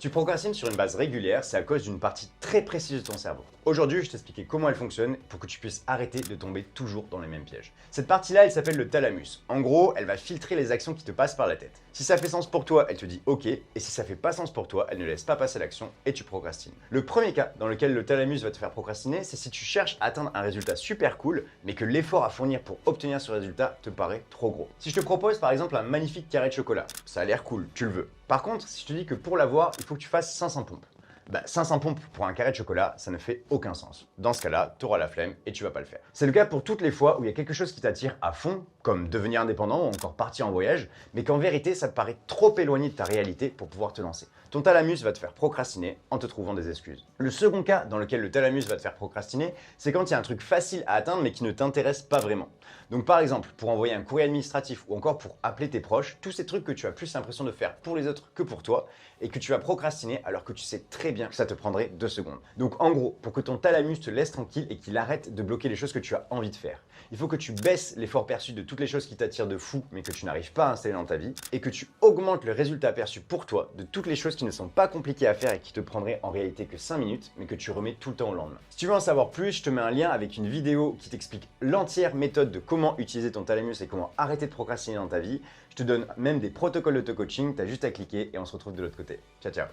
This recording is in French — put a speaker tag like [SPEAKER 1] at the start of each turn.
[SPEAKER 1] tu procrastines sur une base régulière, c'est à cause d'une partie très précise de ton cerveau. Aujourd'hui, je vais t'expliquer comment elle fonctionne pour que tu puisses arrêter de tomber toujours dans les mêmes pièges. Cette partie-là, elle s'appelle le thalamus. En gros, elle va filtrer les actions qui te passent par la tête. Si ça fait sens pour toi, elle te dit OK, et si ça fait pas sens pour toi, elle ne laisse pas passer l'action et tu procrastines. Le premier cas dans lequel le thalamus va te faire procrastiner, c'est si tu cherches à atteindre un résultat super cool, mais que l'effort à fournir pour obtenir ce résultat te paraît trop gros. Si je te propose par exemple un magnifique carré de chocolat, ça a l'air cool, tu le veux. Par contre, si je te dis que pour l'avoir, il faut que tu fasses 500 pompes. 500 pompes pour un carré de chocolat, ça ne fait aucun sens. Dans ce cas-là, tu auras la flemme et tu vas pas le faire. C'est le cas pour toutes les fois où il y a quelque chose qui t'attire à fond, comme devenir indépendant ou encore partir en voyage, mais qu'en vérité, ça te paraît trop éloigné de ta réalité pour pouvoir te lancer. Ton thalamus va te faire procrastiner en te trouvant des excuses. Le second cas dans lequel le thalamus va te faire procrastiner, c'est quand il y a un truc facile à atteindre mais qui ne t'intéresse pas vraiment. Donc par exemple, pour envoyer un courrier administratif ou encore pour appeler tes proches, tous ces trucs que tu as plus l'impression de faire pour les autres que pour toi et que tu vas procrastiner alors que tu sais très bien que ça te prendrait 2 secondes. Donc en gros, pour que ton thalamus te laisse tranquille et qu'il arrête de bloquer les choses que tu as envie de faire, il faut que tu baisses l'effort perçu de toutes les choses qui t'attirent de fou mais que tu n'arrives pas à installer dans ta vie et que tu augmentes le résultat perçu pour toi de toutes les choses qui ne sont pas compliquées à faire et qui te prendraient en réalité que 5 minutes mais que tu remets tout le temps au lendemain. Si tu veux en savoir plus, je te mets un lien avec une vidéo qui t'explique l'entière méthode de comment utiliser ton thalamus et comment arrêter de procrastiner dans ta vie. Je te donne même des protocoles d'auto-coaching, t'as juste à cliquer et on se retrouve de l'autre côté. Ciao ciao.